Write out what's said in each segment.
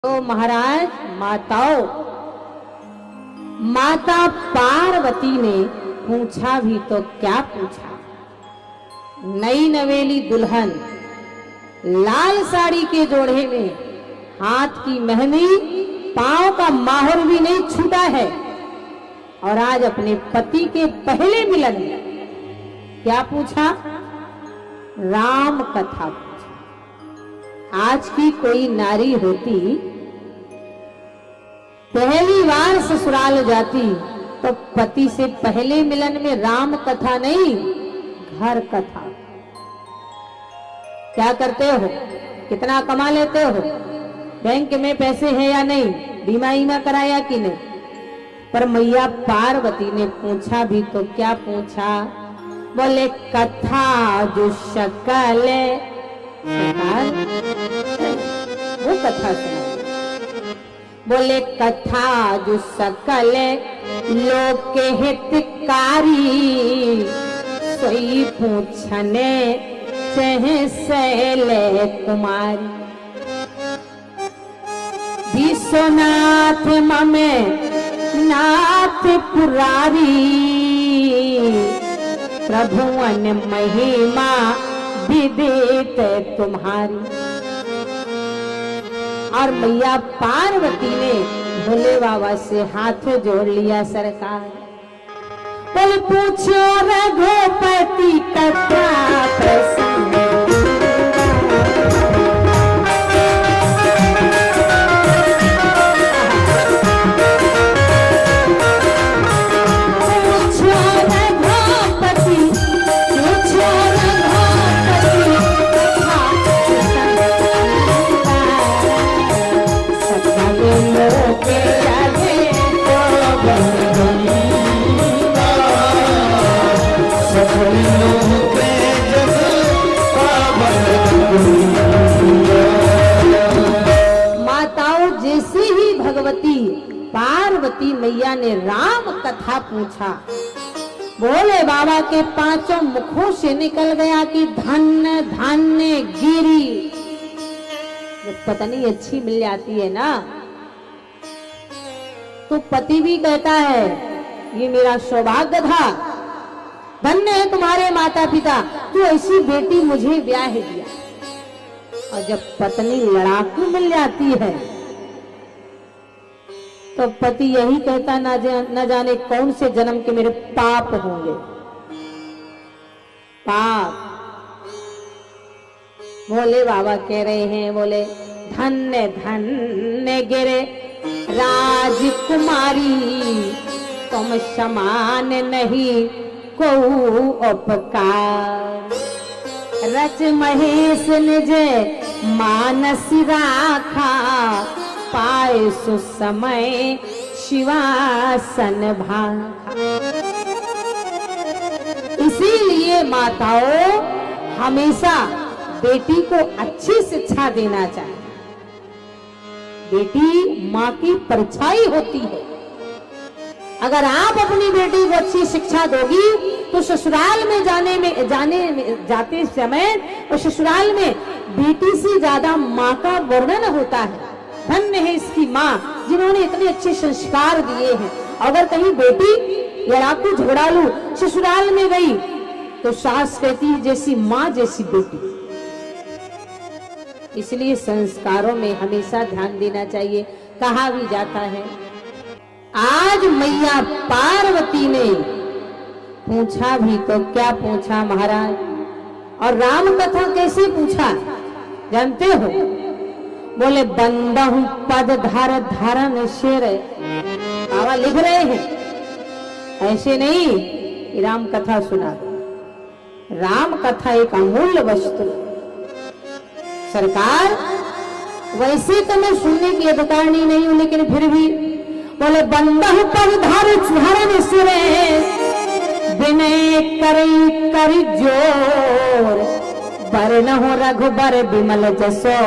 तो महाराज माताओं, माता पार्वती ने पूछा भी तो क्या पूछा। नई नवेली दुल्हन लाल साड़ी के जोड़े में हाथ की मेहंदी, पांव का माहौर भी नहीं छूटा है और आज अपने पति के पहले मिलन में क्या पूछा? राम कथा पूछा। आज की कोई नारी होती पहली बार ससुराल जाती तो पति से पहले मिलन में राम कथा नहीं, घर कथा। क्या करते हो? कितना कमा लेते हो? बैंक में पैसे है या नहीं? बीमा ईमा कराया कि नहीं? पर मैया पार्वती ने पूछा भी तो क्या पूछा? बोले कथा जो शकल वो कथा सुना। बोले कथा जो सकल लोक के हितकारी, सोई पूछने चहे सैले कुमारी। विश्वनाथ ममे नाथ पुरारी, प्रभुवन महिमा विदित तुम्हारी। और मैया पार्वती ने भोले बाबा से हाथ जोड़ लिया। सरकार बोल पूछो रघुपति कथा प्रसंग, पार्वती मैया ने राम कथा पूछा। भोले बाबा के पांचों मुखों से निकल गया कि धन्य धान्य गिरी। जब पत्नी अच्छी मिल जाती है ना तो पति भी कहता है ये मेरा सौभाग्य था, धन्य है तुम्हारे माता पिता, तू ऐसी बेटी मुझे ब्याह दिया। और जब पत्नी लड़ाकू मिल जाती है तो पति यही कहता न जाने कौन से जन्म के मेरे पाप होंगे। पाप। भोले बाबा कह रहे हैं, बोले धन्य धन्य गिरे राजकुमारी, तुम समान नहीं को उपकार। रच महेश निज मानस राखा, पाए सुसमय शिवासन भाखा। इसीलिए माताओं हमेशा बेटी को अच्छी शिक्षा देना चाहिए। बेटी माँ की परछाई होती है। अगर आप अपनी बेटी को अच्छी शिक्षा दोगी तो ससुराल में जाते समय और ससुराल में बेटी से ज्यादा माँ का वर्णन होता है। धन्य है इसकी माँ जिन्होंने इतने अच्छे संस्कार दिए हैं। अगर कहीं बेटी लड़ाकू झगड़ालू ससुराल में गई तो सास कहती है जैसी माँ जैसी बेटी। इसलिए संस्कारों में हमेशा ध्यान देना चाहिए। कहा भी जाता है, आज मैया पार्वती ने पूछा भी तो क्या पूछा महाराज। और राम कथा कैसे पूछा जानते हो? बोले बंदहु पद धर धरन शेर। बाबा लिख रहे हैं, ऐसे नहीं राम कथा सुना। राम कथा एक अमूल्य वस्तु। सरकार वैसे तो मैं सुनने की अधिकारिणी नहीं हूं, लेकिन फिर भी बोले बंदहु पद धरन शेर, विनय कर जोर, बरनहु रघुबर विमल जसो,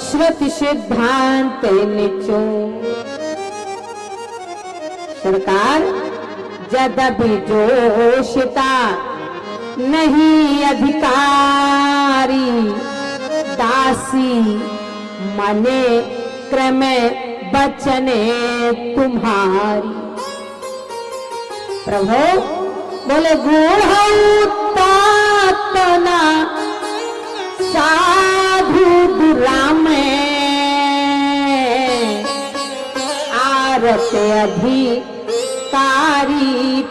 श्रुति सिद्धांत निचो। सरकार यद्यपि जोशिता नहीं अधिकारी, दासी मने विक्रम बचने तुम्हारी। प्रभु बोले गुणना साधु दुरामे आरते अधिकारी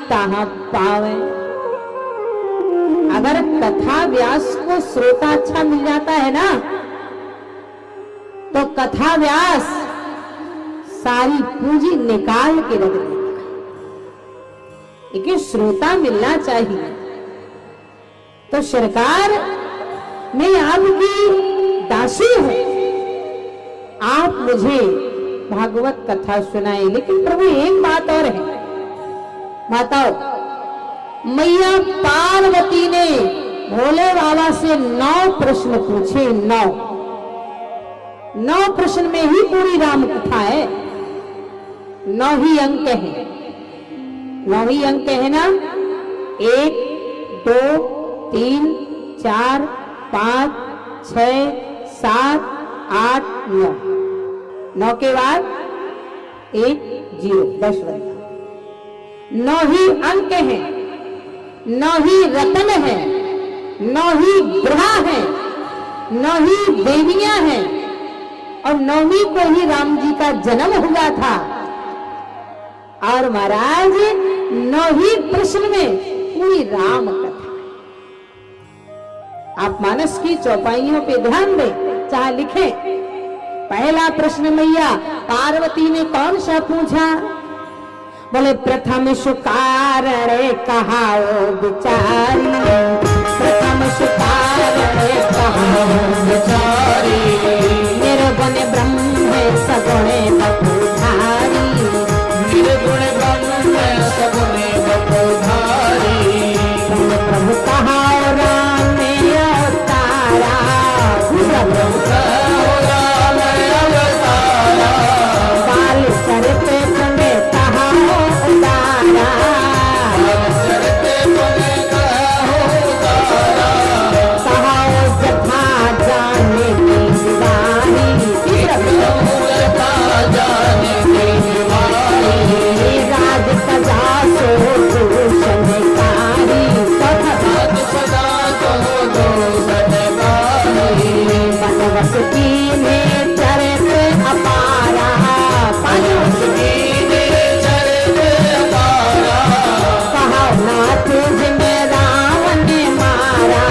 तहाँ पावे। अगर कथा व्यास को श्रोता अच्छा मिल जाता है ना, तो कथा व्यास सारी पूंजी निकाल के रख देता है। लेकिन श्रोता मिलना चाहिए। तो सरकार मैं आपकी दासी हूं, आप मुझे भागवत कथा सुनाए। लेकिन प्रभु एक बात और है, माताओं, मैया पार्वती ने भोले बाबा से 9 प्रश्न पूछे। 9 प्रश्न में ही पूरी राम कथा है। 9 ही अंक है, 9 ही अंक है ना। 1 2 3 4 5 6 7 8 9। 9 के बाद 1 0 10 बनता। 9 ही अंक हैं, 9 ही रत्न है, 9 ही ग्रह है, 9 ही देवियां हैं, और 9वीं को ही राम जी का जन्म हुआ था। और महाराज 9 ही प्रश्न में पूरी राम कथा। आप मानस की चौपाइयों पे ध्यान दें, चाहे लिखें। पहला प्रश्न मैया पार्वती ने कौन सा पूछा? बोले प्रथम सुकारण कहाओ बिचारी। प्रथम सुकारण कहाओ बिचारी। निर्गुण ब्रह्म सगुण बपुधारी। निर्गुण ब्रह्म सगुण बपुधारी। प्रभु कहाओ राम ने अवतारा। प्रभु कहाओ राम ने अवतारा। बाल सर पे बने कहाओ उतारा। बाल सर पे बने कहाओ उतारा। कहाओ जथा जाने की दीवानी। जथा जाने की दीवानी। राज सदा सो दूषणकारी। राज सदा सो दूषणकारी। बनवस की में चरते अपारा। बनवस की में चरते अपारा। कहाओ नाथ जिन्हें रावण ने मारा।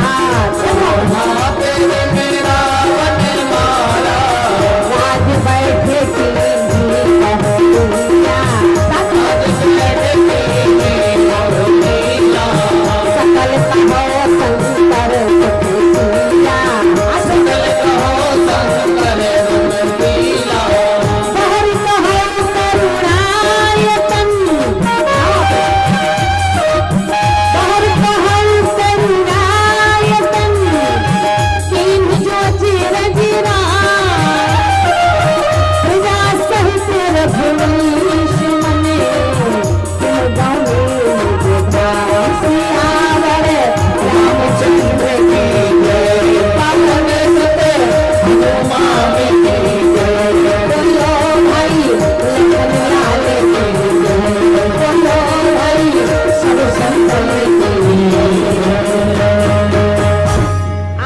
कहाओ नाथ जिन्हें रावण ने मारा। राज बैठे की कहो दुनिया। राज बैठे की कहो दुनिया। सकल कहो शंकर सुखीला। सकल कहो शंकर सुखीला। बहर कहो करुणायतन। बहर कहो करुणायतन। कीन जो चिर जिरा। प्रजा सहित रघुवंश मने। तुम गावे विधाई सियावर रामचंद्र की जय। पवन सुत हनुमान की जय। बोलो भाई लखन लाल की जय। बोलो भाई सब संतन की जय।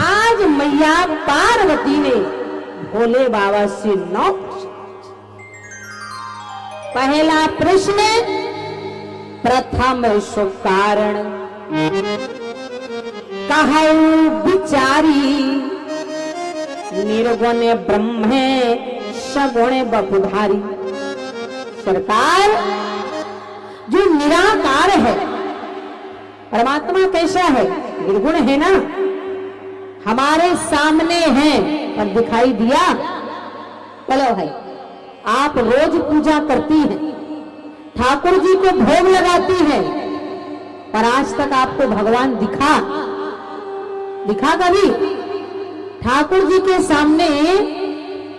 आज मैया पार्वती ने भोले बाबा से 9 प्रश्न। पहला प्रश्न, प्रथम सुकारण कहाऊ बिचारी। निर्गुण ब्रह्म सगुण बपुधारी। सरकार जो निराकार है, परमात्मा कैसा है? निर्गुण है ना, हमारे सामने है पर दिखाई दिया। बोलो भाई, आप रोज पूजा करती हैं, ठाकुर जी को भोग लगाती हैं, पर आज तक आपको भगवान दिखा कभी? ठाकुर जी के सामने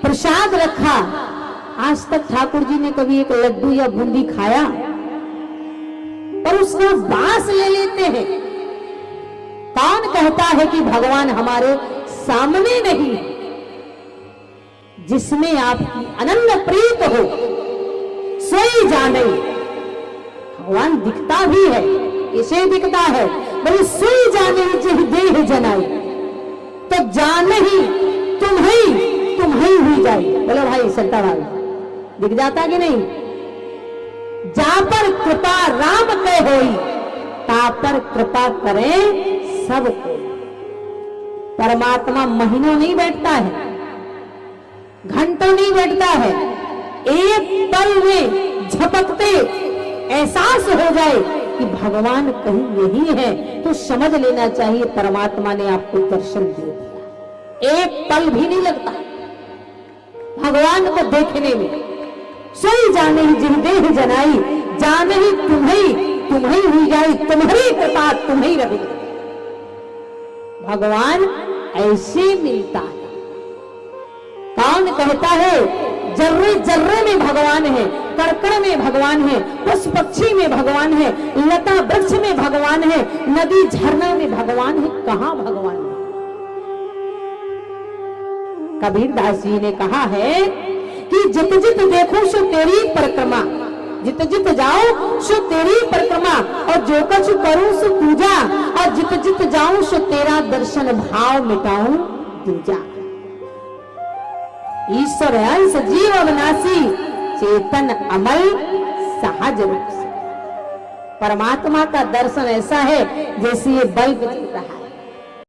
प्रसाद रखा, आज तक ठाकुर जी ने कभी एक लड्डू या बूंदी खाया? पर उसका बास ले लेते हैं। कौन कहता है कि भगवान हमारे सामने नहीं है? जिसमें आपकी अनन्य प्रीत हो, सोई जाने। भगवान दिखता भी है, इसे दिखता है, बोले सोई जाने जिह देह जनाई, तो जान ही तुम ही हुई जाए। बोलो भाई संता भाई, दिख जाता कि नहीं? जा पर कृपा राम के होई, ता पर कृपा करें सबको। परमात्मा महीनों नहीं बैठता है, घंटों नहीं बैठता है, एक पल में झपकते एहसास हो जाए कि भगवान कहीं यही है, तो समझ लेना चाहिए परमात्मा ने आपको दर्शन दे दिया। एक पल भी नहीं लगता भगवान को देखने में। सोई जाने ही जिन देह जनाई, जाने ही तुम्हें हुई जाए, तुम्हारी कृपा तुम्हें रहे। भगवान ऐसे मिलता है। कौन कहता है जर्रे जर्रे में भगवान है, कड़कड़ में भगवान है, पशु पक्षी में भगवान है, लता वृक्ष में भगवान है, नदी झरना में भगवान है। कहां भगवान है? कबीर दास जी ने कहा है कि जित जित देखो सो तेरी परिक्रमा, जित जित जाओ सो तेरी परिक्रमा, और जो कुछ करूं सो पूजा, और जित जित जाऊं सो तेरा दर्शन भाव मिटाऊं दूजा। ईश्वर अंश जीव अविनाशी, चेतन अमल सहज रूप से। परमात्मा का दर्शन ऐसा है जैसे ये बल्ब जल रहा है,